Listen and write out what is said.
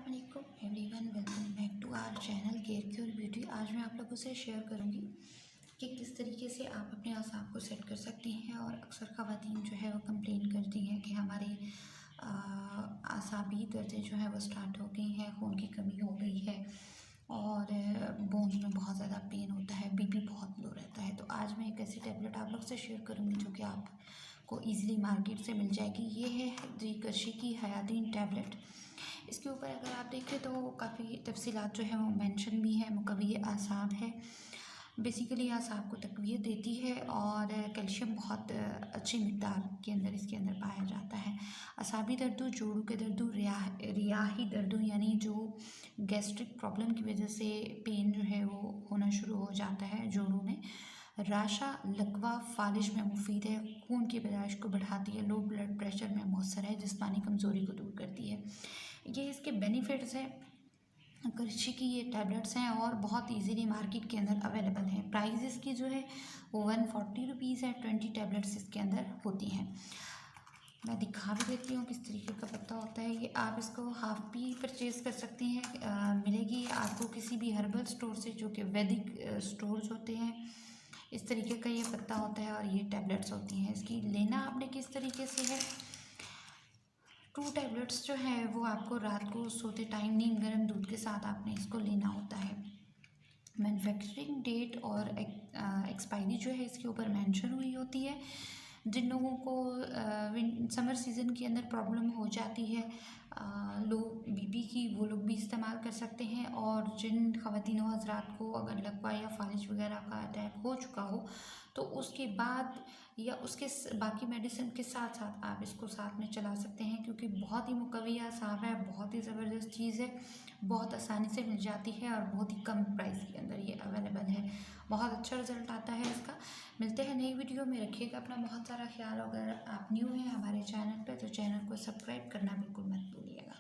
अस्सलामुअलैकुम everyone, welcome back to our channel Care Cure Beauty. आज मैं आप लोगों से शेयर करूंगी कि किस तरीके से आप अपने असाब को सेट कर सकती हैं। और अक्सर ख़वातीन जो है वो कंप्लेन करती हैं कि हमारे असाबी दर्दें जो है वो स्टार्ट हो गई हैं, खून की कमी हो गई है और बोन्स में बहुत ज़्यादा पेन होता है, बीपी बहुत लो रहता है। तो आज मैं एक ऐसी टैबलेट आप लोग से शेयर करूँगी जो कि आपको ईज़िली मार्केट से मिल जाएगी। ये है ज़ीकरशी की हयातीन टैबलेट। इसके ऊपर अगर आप देखें तो काफ़ी तफसीलात जो है वो मेंशन भी है। मुकव्वी आसाब है, बेसिकली आसाब को तक़वियत देती है और कैल्शियम बहुत अच्छी मिकदार के अंदर इसके अंदर पाया जाता है। असाबी दर्दों, जोड़ों के दर्दों, रियाही दर्दों यानी जो गैस्ट्रिक प्रॉब्लम की वजह से पेन जो है वो होना शुरू हो जाता है जोड़ों में, राशा, लकवा, फालिश में मुफीद है, खून की पैदाइश को बढ़ाती है, लो ब्लड प्रेशर में मौसर है, जिस्मानी कमज़ोरी को दूर करती है। ये इसके बेनिफिट्स हैं। करशी की ये टैबलेट्स हैं और बहुत इजीली मार्केट के अंदर अवेलेबल हैं। प्राइस इसकी जो है वो 140 रुपीज़ है। 20 टैबलेट्स इसके अंदर होती हैं। मैं दिखा भी देती हूँ किस तरीके का पत्ता होता है। ये आप इसको हाफ भी परचेज़ कर सकती हैं, मिलेगी आपको किसी भी हर्बल स्टोर से, जो कि वैदिक स्टोर्स होते हैं। इस तरीके का ये पत्ता होता है और ये टैबलेट्स होती हैं। इसकी लेना आपने किस तरीके से है, 2 टैबलेट्स जो है वो आपको रात को सोते टाइम नीम गर्म दूध के साथ आपने इसको लेना होता है। मैन्युफैक्चरिंग डेट और एक्सपायरी जो है इसके ऊपर मेंशन हुई होती है। जिन लोगों को समर सीज़न के अंदर प्रॉब्लम हो जाती है लो बीपी की, वो लोग भी इस्तेमाल कर सकते हैं। और जिन ख़वातीन हज़रात को अगर लकवा या फालिज वगैरह का अटैक हो चुका हो तो उसके बाद या उसके बाकी मेडिसिन के साथ साथ आप इसको साथ में चला सकते हैं, क्योंकि बहुत ही मुकव्वी आसाब है, बहुत ही ज़बरदस्त चीज़ है, बहुत आसानी से मिल जाती है और बहुत ही कम प्राइस के अंदर ये अवेलेबल है। बहुत अच्छा रिज़ल्ट आता है इसका। मिलते हैं नई वीडियो में। रखिएगा अपना बहुत सारा ख्याल। अगर आप न्यू हैं हमारे चैनल पे तो चैनल को सब्सक्राइब करना बिल्कुल मत भूलिएगा।